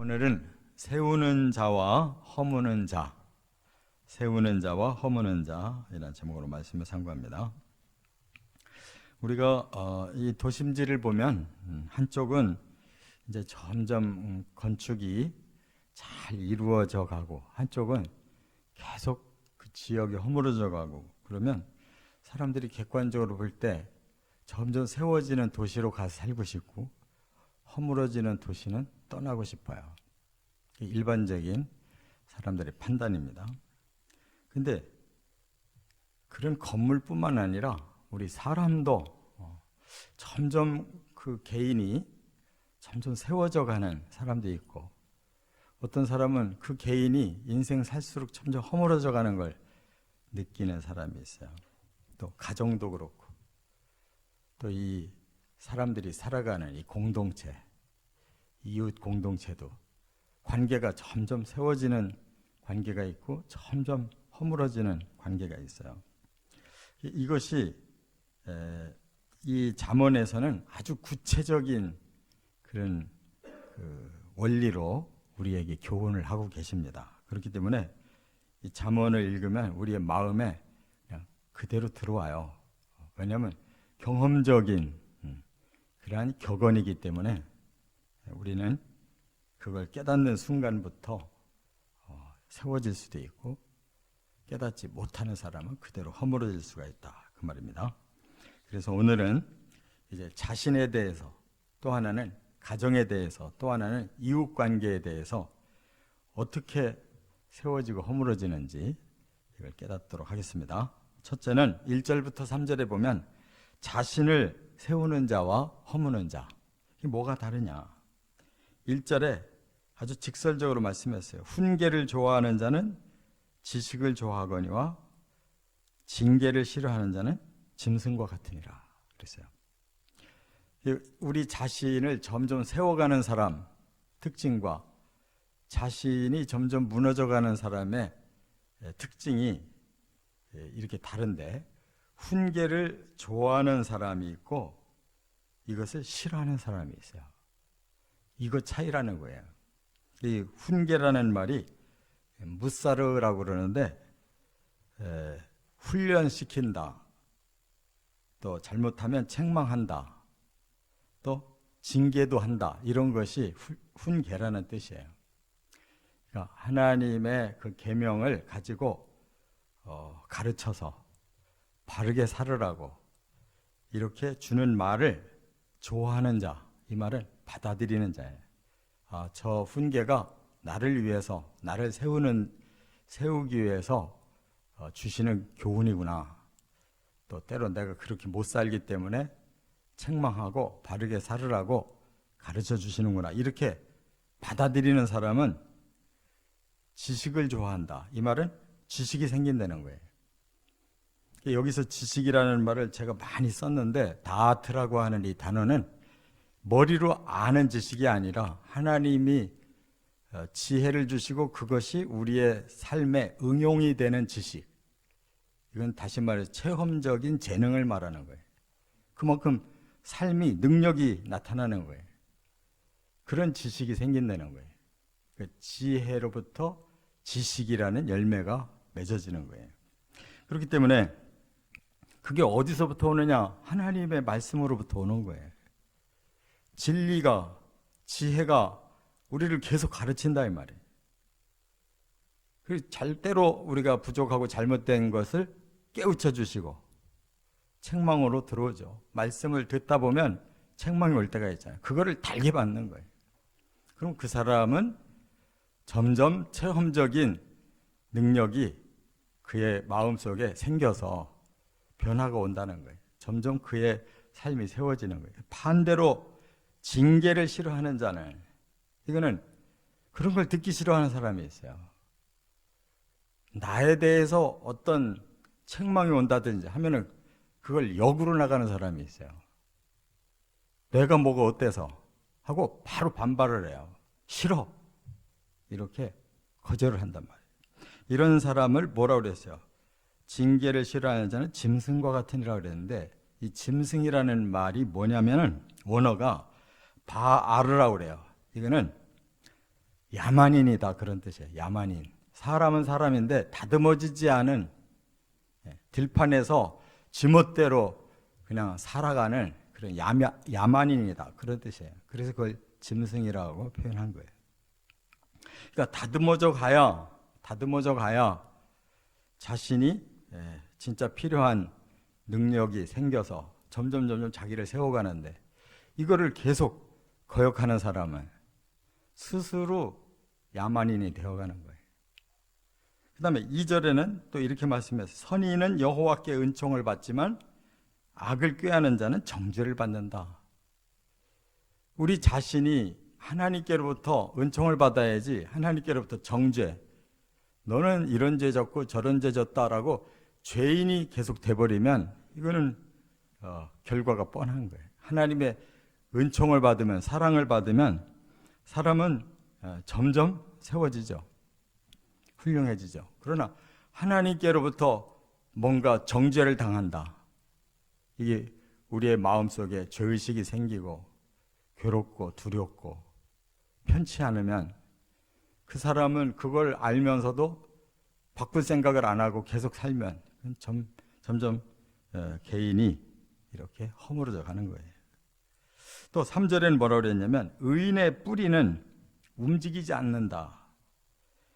오늘은 세우는 자와 허무는 자, 세우는 자와 허무는 자 이라는 제목으로 말씀을 상고합니다. 우리가 이 도심지를 보면 한쪽은 이제 점점 건축이 잘 이루어져 가고 한쪽은 계속 그 지역이 허물어져 가고, 그러면 사람들이 객관적으로 볼 때 점점 세워지는 도시로 가서 살고 싶고 허물어지는 도시는 떠나고 싶어요. 일반적인 사람들의 판단입니다. 근데 그런 건물뿐만 아니라 우리 사람도 점점 그 개인이 점점 세워져 가는 사람도 있고, 어떤 사람은 그 개인이 인생 살수록 점점 허물어져 가는 걸 느끼는 사람이 있어요. 또 가정도 그렇고, 또 이 사람들이 살아가는 이 공동체, 이웃 공동체도 관계가 점점 세워지는 관계가 있고 점점 허물어지는 관계가 있어요. 이것이 이 잠언에서는 아주 구체적인 그런 원리로 우리에게 교훈을 하고 계십니다. 그렇기 때문에 이 잠언을 읽으면 우리의 마음에 그냥 그대로 들어와요. 왜냐하면 경험적인 그러한 격언이기 때문에 우리는 그걸 깨닫는 순간부터 세워질 수도 있고, 깨닫지 못하는 사람은 그대로 허물어질 수가 있다, 그 말입니다. 그래서 오늘은 이제 자신에 대해서, 또 하나는 가정에 대해서, 또 하나는 이웃 관계에 대해서 어떻게 세워지고 허물어지는지 이걸 깨닫도록 하겠습니다. 첫째는 1절부터 3절에 보면 자신을 세우는 자와 허무는 자, 이게 뭐가 다르냐. 1절에 아주 직설적으로 말씀했어요. 훈계를 좋아하는 자는 지식을 좋아하거니와 징계를 싫어하는 자는 짐승과 같으니라 그랬어요. 우리 자신을 점점 세워가는 사람 특징과 자신이 점점 무너져가는 사람의 특징이 이렇게 다른데, 훈계를 좋아하는 사람이 있고 이것을 싫어하는 사람이 있어요. 이거 차이라는 거예요. 이 훈계라는 말이 무사르라고 그러는데, 훈련시킨다, 또 잘못하면 책망한다, 또 징계도 한다, 이런 것이 훈계라는 뜻이에요. 그러니까 하나님의 그 계명을 가지고 가르쳐서 바르게 살으라고 이렇게 주는 말을 좋아하는 자, 이 말을 받아들이는 자예요. 저 훈계가 나를 위해서, 나를 세우기 위해서 주시는 교훈이구나. 또 때로 내가 그렇게 못 살기 때문에 책망하고 바르게 살으라고 가르쳐 주시는구나. 이렇게 받아들이는 사람은 지식을 좋아한다. 이 말은 지식이 생긴다는 거예요. 여기서 지식이라는 말을 제가 많이 썼는데, 다트라고 하는 이 단어는 머리로 아는 지식이 아니라 하나님이 지혜를 주시고 그것이 우리의 삶에 응용이 되는 지식. 이건 다시 말해서 체험적인 재능을 말하는 거예요. 그만큼 삶이, 능력이 나타나는 거예요. 그런 지식이 생긴다는 거예요. 지혜로부터 지식이라는 열매가 맺어지는 거예요. 그렇기 때문에 그게 어디서부터 오느냐? 하나님의 말씀으로부터 오는 거예요. 진리가, 지혜가 우리를 계속 가르친다 이 말이에요. 때로 우리가 부족하고 잘못된 것을 깨우쳐 주시고 책망으로 들어오죠. 말씀을 듣다 보면 책망이 올 때가 있잖아요. 그거를 달게 받는 거예요. 그럼 그 사람은 점점 체험적인 능력이 그의 마음속에 생겨서 변화가 온다는 거예요. 점점 그의 삶이 세워지는 거예요. 반대로 징계를 싫어하는 자는, 이거는 그런 걸 듣기 싫어하는 사람이 있어요. 나에 대해서 어떤 책망이 온다든지 하면은 그걸 역으로 나가는 사람이 있어요. 내가 뭐가 어때서 하고 바로 반발을 해요. 싫어, 이렇게 거절을 한단 말이에요. 이런 사람을 뭐라고 그랬어요? 징계를 싫어하는 자는 짐승과 같으니라 그랬는데, 이 짐승이라는 말이 뭐냐면은 원어가 바아르라고 그래요. 이거는 야만인이다 그런 뜻이에요. 야만인. 사람은 사람인데 다듬어지지 않은 들판에서 지멋대로 그냥 살아가는 그런 야만인이다 그런 뜻이에요. 그래서 그걸 짐승이라고 표현한 거예요. 그러니까 다듬어져 가야 자신이 진짜 필요한 능력이 생겨서 점점 자기를 세워가는데, 이거를 계속 거역하는 사람은 스스로 야만인이 되어가는 거예요. 그 다음에 2절에는 또 이렇게 말씀했어요. 선인은 여호와께 은총을 받지만 악을 꾀하는 자는 정죄를 받는다. 우리 자신이 하나님께로부터 은총을 받아야지 하나님께로부터 정죄, 너는 이런 죄 졌고 저런 죄 졌다라고 죄인이 계속 돼버리면 이거는 결과가 뻔한 거예요. 하나님의 은총을 받으면, 사랑을 받으면 사람은 점점 세워지죠. 훌륭해지죠. 그러나 하나님께로부터 뭔가 정죄를 당한다, 이게 우리의 마음속에 죄의식이 생기고 괴롭고 두렵고 편치 않으면 그 사람은 그걸 알면서도 바꿀 생각을 안 하고 계속 살면 점점 개인이 이렇게 허물어져 가는 거예요. 또 3절에는 뭐라고 그랬냐면 의인의 뿌리는 움직이지 않는다.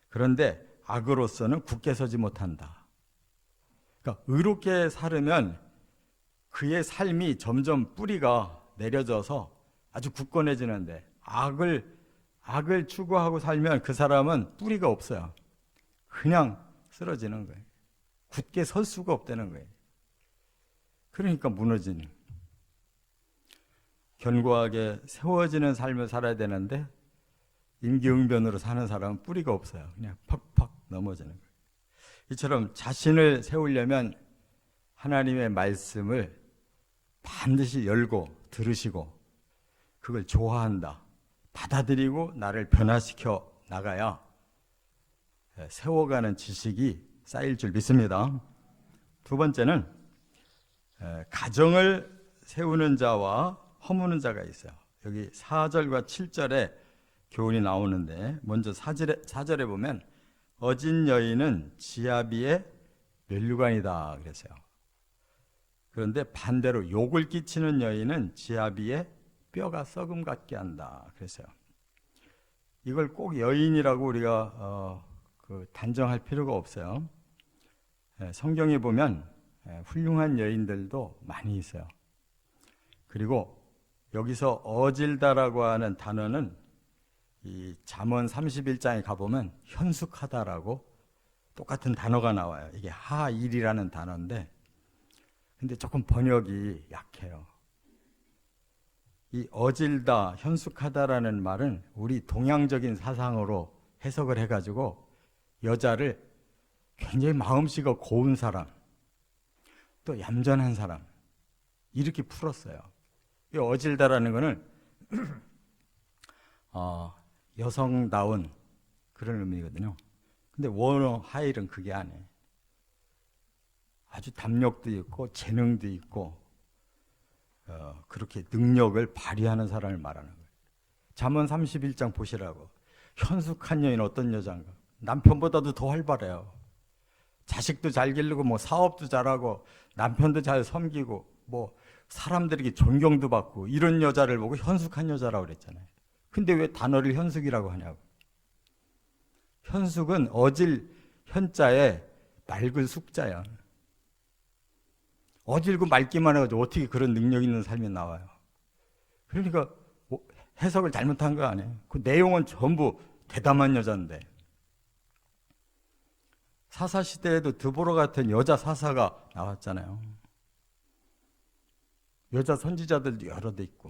그런데 악으로서는 굳게 서지 못한다. 그러니까 의롭게 살으면 그의 삶이 점점 뿌리가 내려져서 아주 굳건해지는데, 악을 추구하고 살면 그 사람은 뿌리가 없어요. 그냥 쓰러지는 거예요. 굳게 설 수가 없다는 거예요. 그러니까 무너지는, 견고하게 세워지는 삶을 살아야 되는데 임기응변으로 사는 사람은 뿌리가 없어요. 그냥 팍팍 넘어지는 거예요. 이처럼 자신을 세우려면 하나님의 말씀을 반드시 열고 들으시고 그걸 좋아한다, 받아들이고 나를 변화시켜 나가야 세워가는 지식이 쌓일 줄 믿습니다. 두 번째는 가정을 세우는 자와 허무는 자가 있어요. 여기 4절과 7절에 교훈이 나오는데, 먼저 4절에 보면 어진 여인은 지아비의 면류관이다 그랬어요. 그런데 반대로 욕을 끼치는 여인은 지아비의 뼈가 썩음 같게 한다 그랬어요. 이걸 꼭 여인이라고 우리가 단정할 필요가 없어요. 성경에 보면 훌륭한 여인들도 많이 있어요. 그리고 여기서 어질다라고 하는 단어는 이 잠언 31장에 가보면 현숙하다라고 똑같은 단어가 나와요. 이게 하일이라는 단어인데, 근데 조금 번역이 약해요. 이 어질다, 현숙하다라는 말은 우리 동양적인 사상으로 해석을 해가지고 여자를 굉장히 마음씨가 고운 사람, 또 얌전한 사람, 이렇게 풀었어요. 이 어질다라는 거는 여성다운 그런 의미거든요. 근데 원어 하일은 그게 아니에요. 아주 담력도 있고 재능도 있고 그렇게 능력을 발휘하는 사람을 말하는 거예요. 잠언 31장 보시라고. 현숙한 여인 어떤 여자인가? 남편보다도 더 활발해요. 자식도 잘 기르고 뭐 사업도 잘하고 남편도 잘 섬기고 뭐 사람들에게 존경도 받고, 이런 여자를 보고 현숙한 여자라고 그랬잖아요. 근데 왜 단어를 현숙이라고 하냐고. 현숙은 어질 현자에 맑은 숙자야. 어질고 맑기만 해가지고 어떻게 그런 능력 있는 삶이 나와요. 그러니까 해석을 잘못한 거 아니에요. 그 내용은 전부 대담한 여자인데, 사사시대에도 드보라 같은 여자 사사가 나왔잖아요. 여자 선지자들도 여러 대 있고.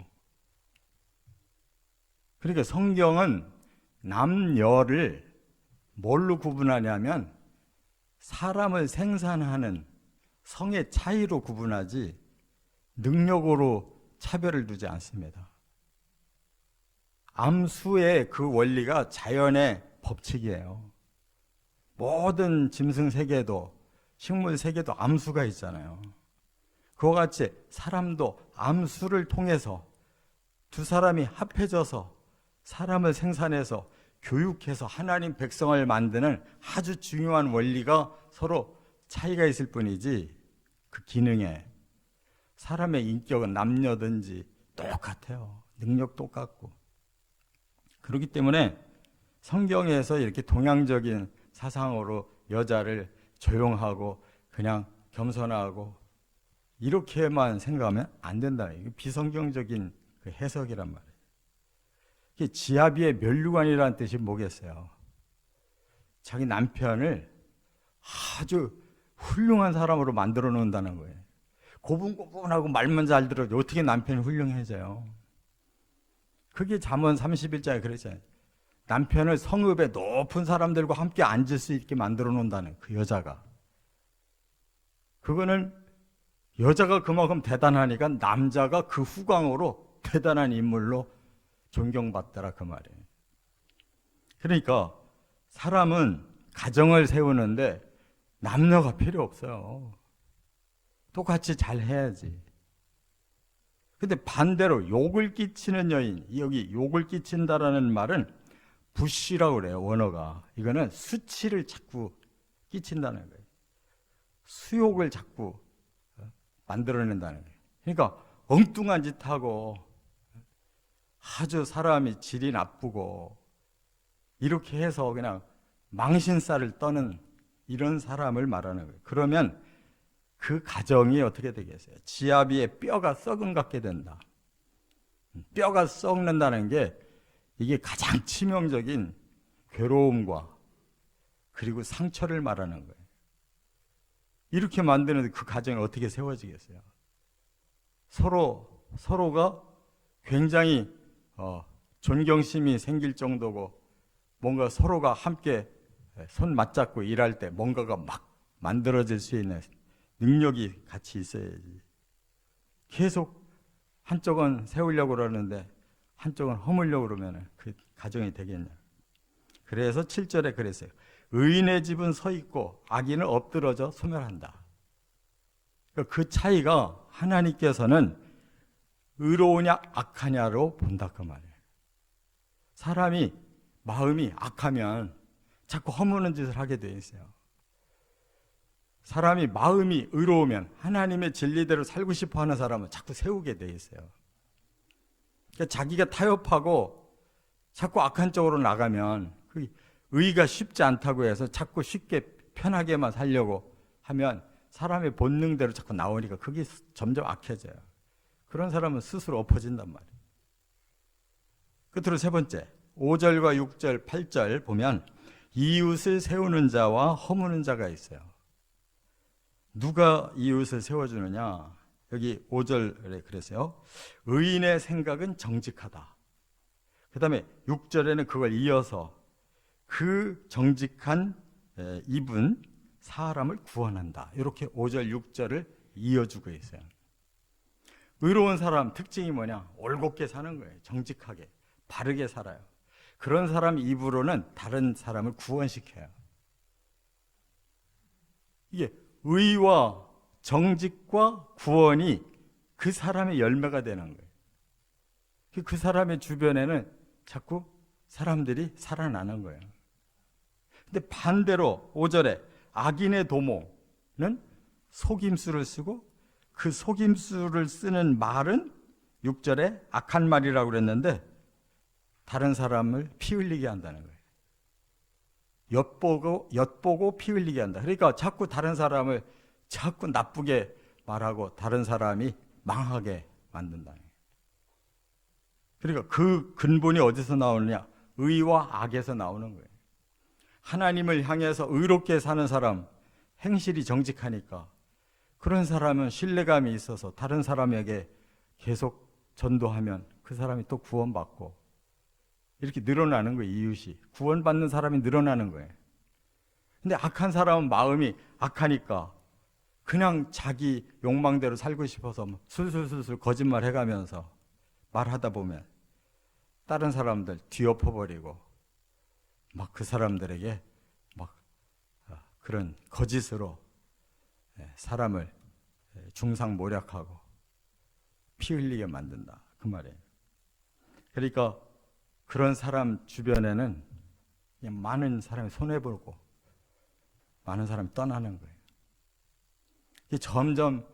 그러니까 성경은 남녀를 뭘로 구분하냐면 사람을 생산하는 성의 차이로 구분하지 능력으로 차별을 두지 않습니다. 암수의 그 원리가 자연의 법칙이에요. 모든 짐승 세계도, 식물 세계도 암수가 있잖아요. 그와 같이 사람도 암수를 통해서 두 사람이 합해져서 사람을 생산해서 교육해서 하나님 백성을 만드는 아주 중요한 원리가 서로 차이가 있을 뿐이지 그 기능에 사람의 인격은 남녀든지 똑같아요. 능력 똑같고. 그렇기 때문에 성경에서 이렇게 동양적인 사상으로 여자를 조용하고 그냥 겸손하고 이렇게만 생각하면 안 된다. 이게 비성경적인 그 해석이란 말이에요. 이게 지아비의 면류관이라는 뜻이 뭐겠어요? 자기 남편을 아주 훌륭한 사람으로 만들어 놓는다는 거예요. 고분고분하고 말만 잘 들어도 어떻게 남편이 훌륭해져요? 그게 잠언 31장에 그랬잖아요. 남편을 성읍의 높은 사람들과 함께 앉을 수 있게 만들어 놓는다는 그 여자가. 그거는 여자가 그만큼 대단하니까 남자가 그 후광으로 대단한 인물로 존경받더라 그 말이에요. 그러니까 사람은 가정을 세우는데 남녀가 필요 없어요. 똑같이 잘 해야지. 근데 반대로 욕을 끼치는 여인, 여기 욕을 끼친다라는 말은 부시라고 그래요, 원어가. 이거는 수치를 자꾸 끼친다는 거예요. 수욕을 자꾸 만들어낸다는 거예요. 그러니까 엉뚱한 짓 하고 아주 사람이 질이 나쁘고 이렇게 해서 그냥 망신살을 떠는 이런 사람을 말하는 거예요. 그러면 그 가정이 어떻게 되겠어요? 지아비의 뼈가 썩은 같게 된다. 뼈가 썩는다는 게 이게 가장 치명적인 괴로움과 그리고 상처를 말하는 거예요. 이렇게 만드는데 그 가정이 어떻게 세워지겠어요? 서로가 굉장히 존경심이 생길 정도고 뭔가 서로가 함께 손 맞잡고 일할 때 뭔가가 막 만들어질 수 있는 능력이 같이 있어야지. 계속 한쪽은 세우려고 그러는데 한쪽은 허물려고 그러면 그 가정이 되겠냐. 그래서 7절에 그랬어요. 의인의 집은 서 있고 악인은 엎드러져 소멸한다. 그 차이가 하나님께서는 의로우냐 악하냐로 본다 그 말이에요. 사람이 마음이 악하면 자꾸 허무는 짓을 하게 돼 있어요. 사람이 마음이 의로우면 하나님의 진리대로 살고 싶어 하는 사람은 자꾸 세우게 돼 있어요. 그러니까 자기가 타협하고 자꾸 악한 쪽으로 나가면 의가 쉽지 않다고 해서 자꾸 쉽게 편하게만 살려고 하면 사람의 본능대로 자꾸 나오니까 그게 점점 악해져요. 그런 사람은 스스로 엎어진단 말이에요. 끝으로 세 번째 5절과 6절, 8절 보면 이웃을 세우는 자와 허무는 자가 있어요. 누가 이웃을 세워주느냐? 여기 5절에 그랬어요. 의인의 생각은 정직하다. 그 다음에 6절에는 그걸 이어서 그 정직한 입은 사람을 구원한다. 이렇게 5절, 6절을 이어주고 있어요. 의로운 사람 특징이 뭐냐? 올곧게 사는 거예요. 정직하게, 바르게 살아요. 그런 사람 입으로는 다른 사람을 구원시켜요. 이게 의와 정직과 구원이 그 사람의 열매가 되는 거예요. 그 사람의 주변에는 자꾸 사람들이 살아나는 거예요. 근데 반대로 5절에 악인의 도모는 속임수를 쓰고 그 속임수를 쓰는 말은 6절에 악한 말이라고 그랬는데 다른 사람을 피 흘리게 한다는 거예요. 엿보고 피 흘리게 한다. 그러니까 자꾸 다른 사람을 자꾸 나쁘게 말하고 다른 사람이 망하게 만든다. 그러니까 그 근본이 어디서 나오느냐? 의와 악에서 나오는 거예요. 하나님을 향해서 의롭게 사는 사람, 행실이 정직하니까 그런 사람은 신뢰감이 있어서 다른 사람에게 계속 전도하면 그 사람이 또 구원받고 이렇게 늘어나는 거예요. 이웃이 구원받는 사람이 늘어나는 거예요. 근데 악한 사람은 마음이 악하니까 그냥 자기 욕망대로 살고 싶어서 술술술술 거짓말 해가면서 말하다 보면 다른 사람들 뒤엎어버리고 막 그 사람들에게 막 그런 거짓으로 사람을 중상모략하고 피 흘리게 만든다 그 말이에요. 그러니까 그런 사람 주변에는 그냥 많은 사람이 손해보고 많은 사람이 떠나는 거예요. 이게 점점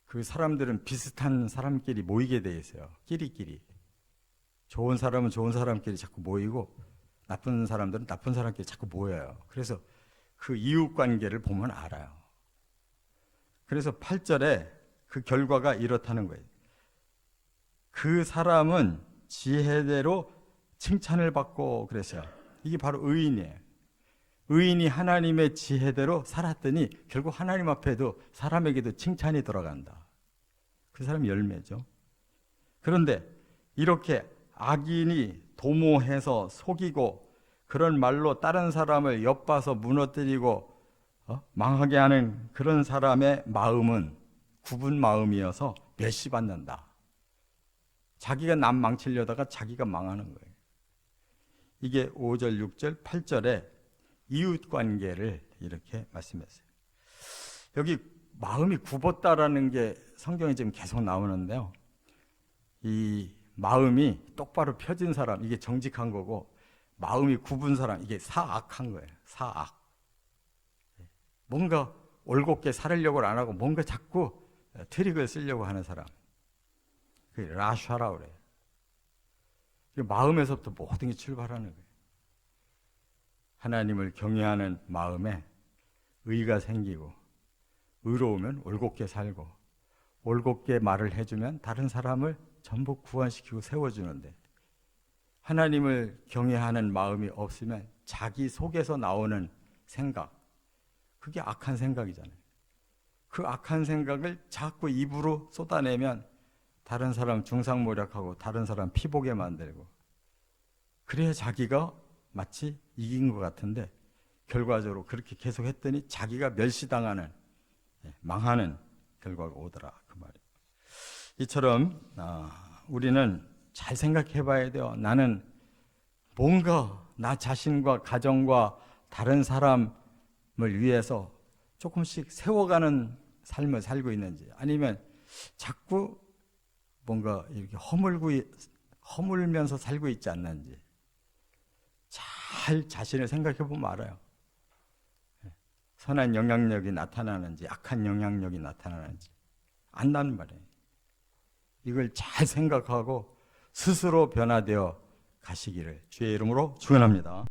그 사람들은 비슷한 사람끼리 모이게 돼 있어요. 끼리끼리. 좋은 사람은 좋은 사람끼리 자꾸 모이고 나쁜 사람들은 나쁜 사람끼리 자꾸 모여요. 그래서 그 이웃관계를 보면 알아요. 그래서 8절에 그 결과가 이렇다는 거예요. 그 사람은 지혜대로 칭찬을 받고 그랬어요. 이게 바로 의인이에요. 의인이 하나님의 지혜대로 살았더니 결국 하나님 앞에도 사람에게도 칭찬이 돌아간다. 그 사람이 열매죠. 그런데 이렇게 악인이 도모해서 속이고 그런 말로 다른 사람을 엿봐서 무너뜨리고 망하게 하는 그런 사람의 마음은 굽은 마음이어서 멸시받는다. 자기가 남 망치려다가 자기가 망하는 거예요. 이게 5절, 6절, 8절에 이웃관계를 이렇게 말씀했어요. 여기 마음이 굽었다라는 게 성경에 지금 계속 나오는데요. 이 마음이 똑바로 펴진 사람, 이게 정직한 거고, 마음이 굽은 사람, 이게 사악한 거예요. 사악. 뭔가 올곧게 살으려고 안 하고 뭔가 자꾸 트릭을 쓰려고 하는 사람. 그게 라샤라고 그래요. 마음에서부터 모든 게 출발하는 거예요. 하나님을 경외하는 마음에 의가 생기고, 의로우면 올곧게 살고, 올곧게 말을 해주면 다른 사람을 전부 구원시키고 세워주는데, 하나님을 경외하는 마음이 없으면 자기 속에서 나오는 생각, 그게 악한 생각이잖아요. 그 악한 생각을 자꾸 입으로 쏟아내면 다른 사람 중상모략하고 다른 사람 피보게 만들고, 그래야 자기가 마치 이긴 것 같은데 결과적으로 그렇게 계속 했더니 자기가 멸시당하는, 망하는 결과가 오더라, 그 말이에요. 이처럼 우리는 잘 생각해 봐야 돼요. 나는 뭔가 나 자신과 가정과 다른 사람을 위해서 조금씩 세워가는 삶을 살고 있는지, 아니면 자꾸 뭔가 이렇게 허물면서 살고 있지 않는지 잘 자신을 생각해 보면 알아요. 선한 영향력이 나타나는지 악한 영향력이 나타나는지 안다는 말이에요. 이걸 잘 생각하고 스스로 변화되어 가시기를 주의 이름으로 축원합니다.